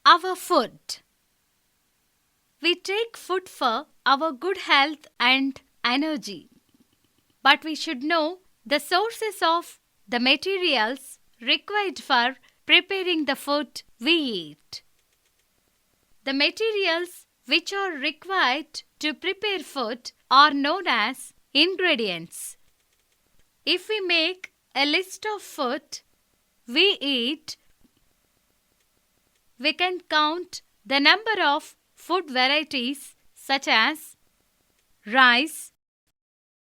Our food. We take food for our good health and energy. But we should know the sources of the materials required for preparing the food we eat. The materials which are required to prepare food are known as ingredients. If we make a list of food we eat, we can count the number of food varieties such as rice,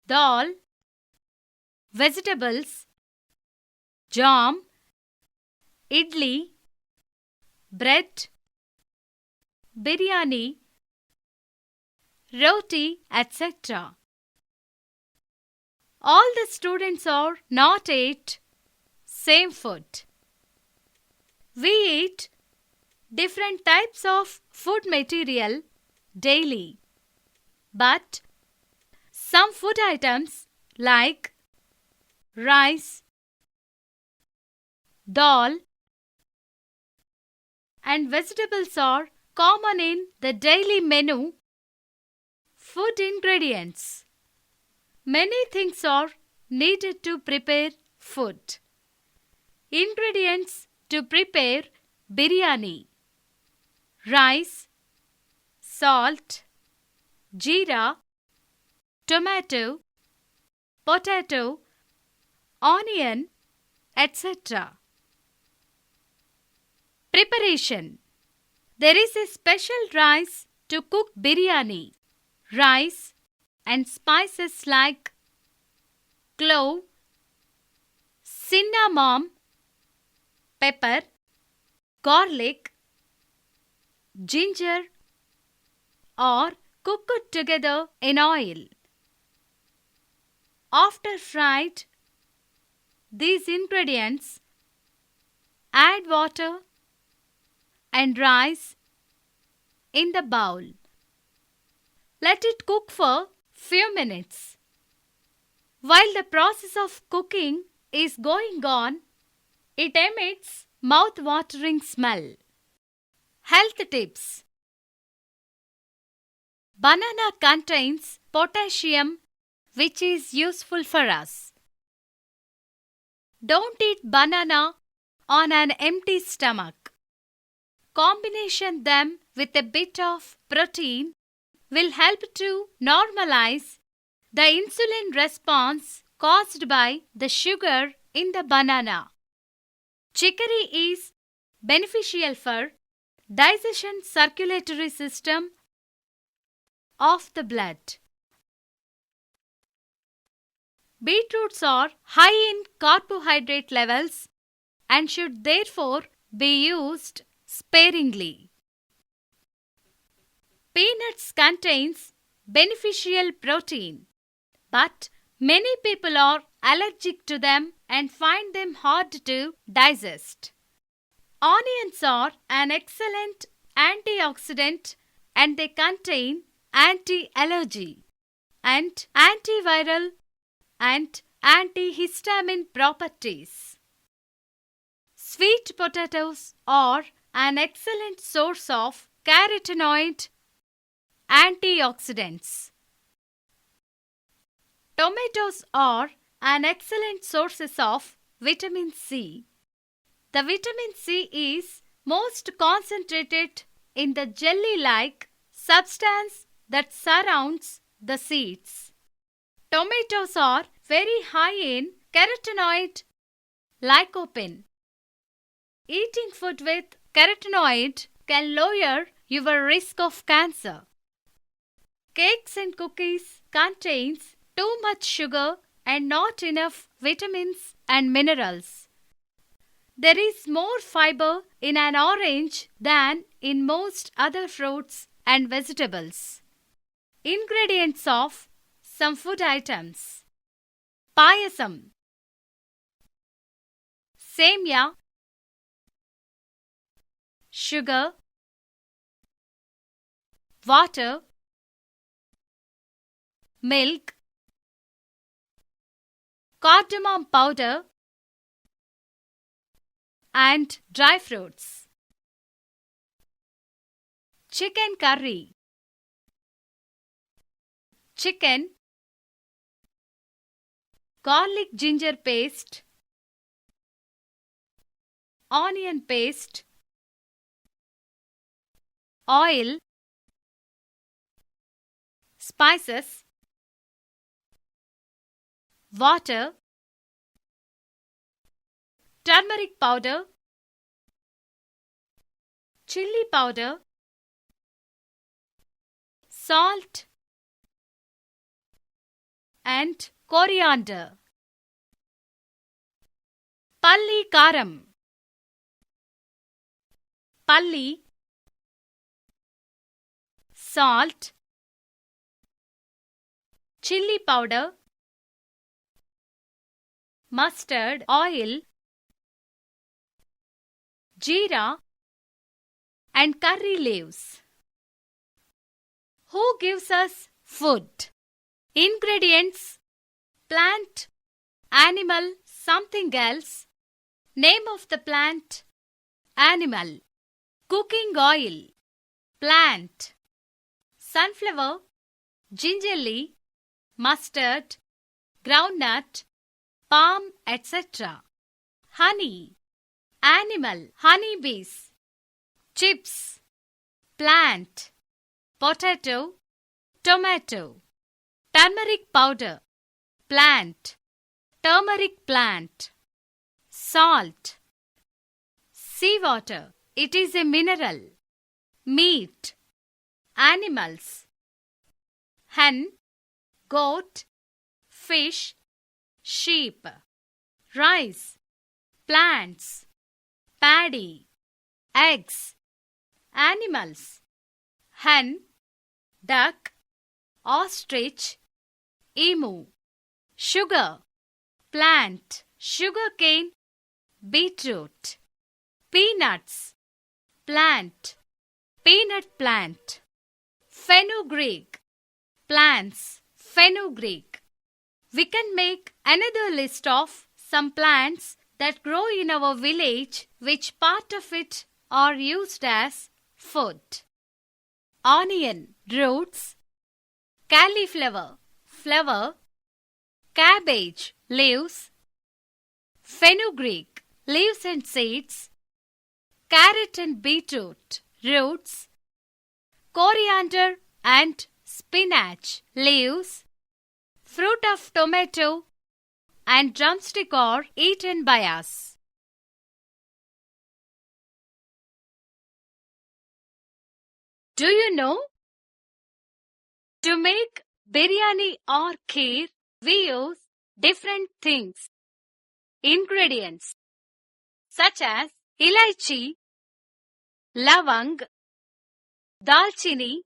dal, vegetables, jam, idli, bread, biryani, roti, etc. All the students are not eat same food. We eat different types of food material daily. But some food items like rice, dal, and vegetables are common in the daily menu. Food ingredients. Many things are needed to prepare food. Ingredients to prepare biryani: rice, salt, jeera, tomato, potato, onion, etc. Preparation. There is a special rice to cook biryani. Rice and spices like clove, cinnamon, pepper, garlic, ginger are cooked together in oil. After fried these ingredients, add water and rice in the bowl. Let it cook for few minutes. While the process of cooking is going on, it emits mouth-watering smell. Health tips. Banana contains potassium, which is useful for us. Don't eat banana on an empty stomach. Combination them with a bit of protein will help to normalize the insulin response caused by the sugar in the banana. Chicory is beneficial for digestion, circulatory system of the blood. Beetroots are high in carbohydrate levels and should therefore be used sparingly. Peanuts contains beneficial protein, but many people are allergic to them and find them hard to digest. Onions are an excellent antioxidant and they contain anti-allergy and antiviral and antihistamine properties. Sweet potatoes are an excellent source of carotenoid antioxidants. Tomatoes are an excellent source of vitamin C. The vitamin C is most concentrated in the jelly-like substance that surrounds the seeds. Tomatoes are very high in carotenoid lycopene. Eating food with carotenoid can lower your risk of cancer. Cakes and cookies contains too much sugar and not enough vitamins and minerals. There is more fiber in an orange than in most other fruits and vegetables. Ingredients of some food items: payasam, semia, sugar, water, milk, cardamom powder, and dry fruits. chicken curry, chicken, garlic ginger paste, onion paste, oil, spices, water, turmeric powder, chili powder, salt, and coriander. Palli karam, palli, salt, chili powder, mustard oil, jeera, and curry leaves. Who gives us food? Ingredients: plant, animal, something else. Name of the plant: animal. Cooking oil: plant. Sunflower, gingerly, mustard, groundnut, palm, etc. Honey, animal, honeybees. Chips, plant. Potato, tomato. Turmeric powder, plant. Turmeric plant. Salt, seawater, it is a mineral. Meat, animals. Hen, goat, fish, sheep. Rice, plants. Paddy, eggs. Animals: hen, duck, ostrich, emu. Sugar, plant. Sugarcane, beetroot. Peanuts, plant. Peanut plant. Fenugreek, plants. Fenugreek. We can make another list of some plants that grow in our village, which part of it are used as food. Onion, roots. Cauliflower, flower. Cabbage, leaves. Fenugreek, leaves and seeds. Carrot and beetroot, roots. Coriander and spinach, leaves. Fruit of tomato and drumstick are eaten by us. Do you know? To make biryani or kheer, we use different things. Ingredients such as ilaichi, lavang, dalchini,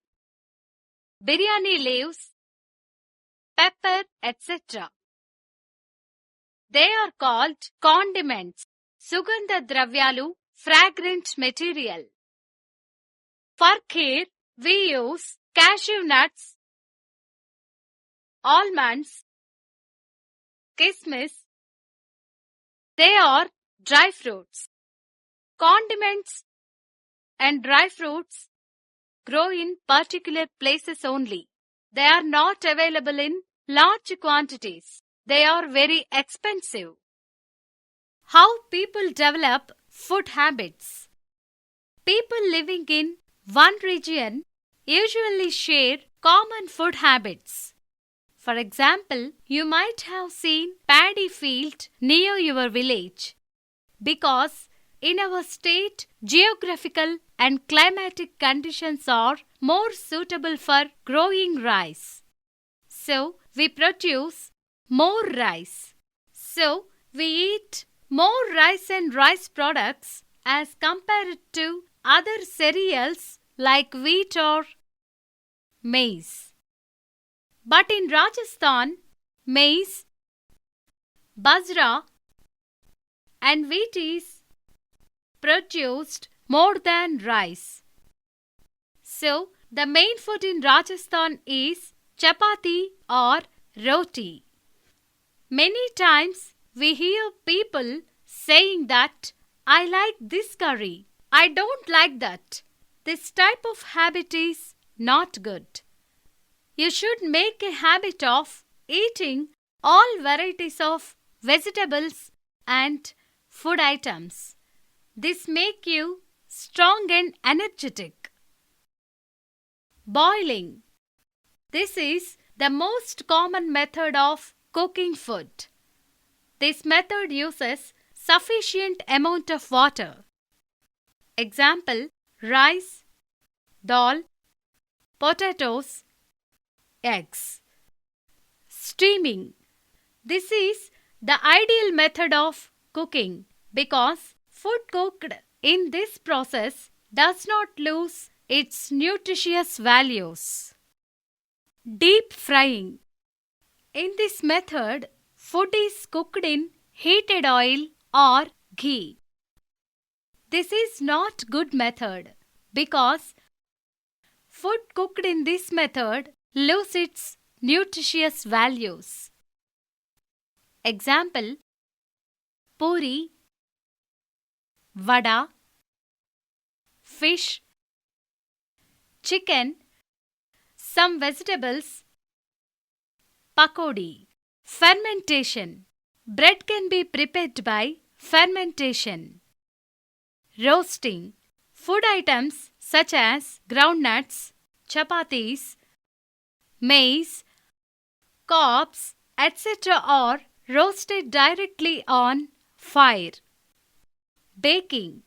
biryani leaves, pepper, etc. They are called condiments, sugandha dravyalu, fragrant material. For kheer, we use cashew nuts, almonds, kismis. They are dry fruits. Condiments and dry fruits grow in particular places only. They are not available in large quantities. They are very expensive. How people develop food habits. People living in one region usually share common food habits. For example, you might have seen paddy field near your village because in our state, geographical and climatic conditions are more suitable for growing rice. So, we produce more rice. So, we eat more rice and rice products as compared to other cereals like wheat or maize. But in Rajasthan, maize, bajra, and wheat is produced more than rice. So, the main food in Rajasthan is chapati or roti. Many times we hear people saying that I like this curry, I don't like that. This type of habit is not good. You should make a habit of eating all varieties of vegetables and food items. This makes you strong and energetic. Boiling. This is the most common method of cooking food. This method uses sufficient amount of water. Example: rice, dal, potatoes, eggs. Steaming. This is the ideal method of cooking because food cooked in this process does not lose its nutritious values. Deep frying. In this method, food is cooked in heated oil or ghee. This is not good method because food cooked in this method lose its nutritious values. Example: puri, vada, fish, chicken, some vegetables, pakodi. Fermentation. Bread can be prepared by fermentation. Roasting. Food items such as groundnuts, chapatis, maize, cobs, etc. are roasted directly on fire. Baking.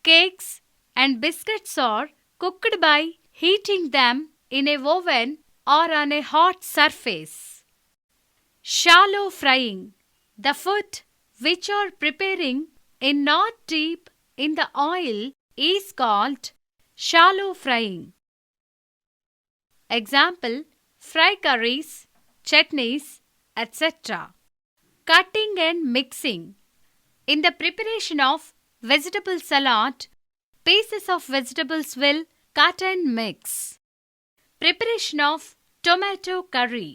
Cakes and biscuits are cooked by heating them in a oven or on a hot surface. Shallow frying. The food which are preparing in not deep in the oil is called shallow frying. Example: fry curries, chutneys, etc. Cutting and mixing. In the preparation of vegetable salad, pieces of vegetables will cut and mix. Preparation of tomato curry.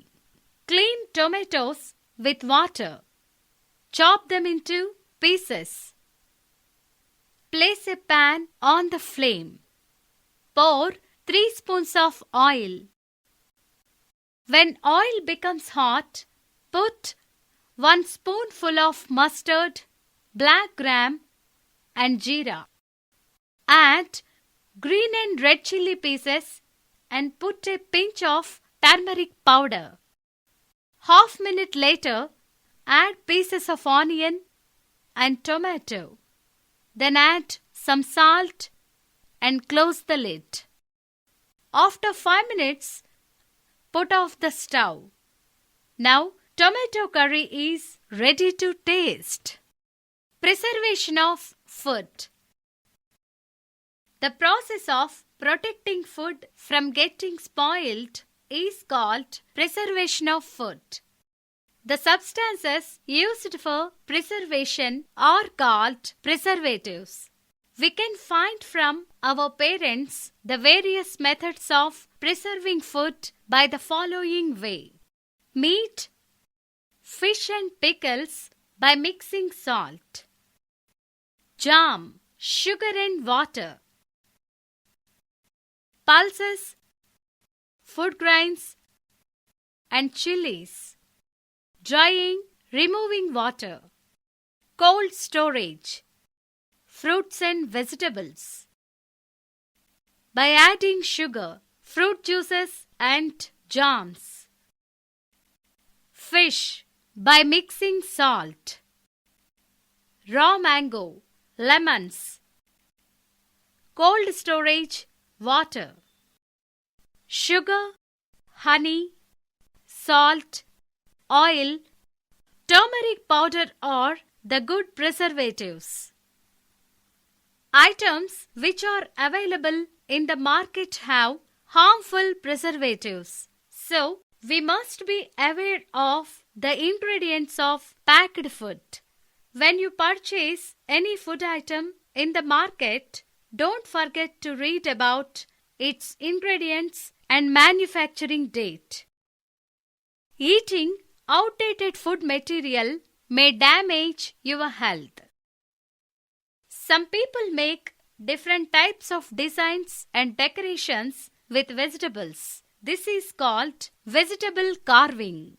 Clean tomatoes with water. Chop them into pieces. Place a pan on the flame. Pour 3 spoons of oil. When oil becomes hot, put 1 spoonful of mustard, black gram and jeera. Add green and red chili pieces and put a pinch of turmeric powder. Half minute later, add pieces of onion and tomato. Then add some salt and close the lid. After 5 minutes, put off the stove. Now, tomato curry is ready to taste. Preservation of food. The process of protecting food from getting spoiled is called preservation of food. The substances used for preservation are called preservatives. We can find from our parents the various methods of preserving food by the following way. Meat, fish and pickles by mixing salt. Jam, sugar and water. Pulses, food grains and chilies. Drying, removing water. Cold storage. Fruits and vegetables. By adding sugar, fruit juices and jams. Fish, by mixing salt. Raw mango, lemons. Cold storage, water. Sugar, honey, salt, oil, turmeric powder are the good preservatives. Items which are available in the market have harmful preservatives. So, we must be aware of the ingredients of packed food. When you purchase any food item in the market, don't forget to read about its ingredients and manufacturing date. Eating outdated food material may damage your health. Some people make different types of designs and decorations with vegetables. This is called vegetable carving.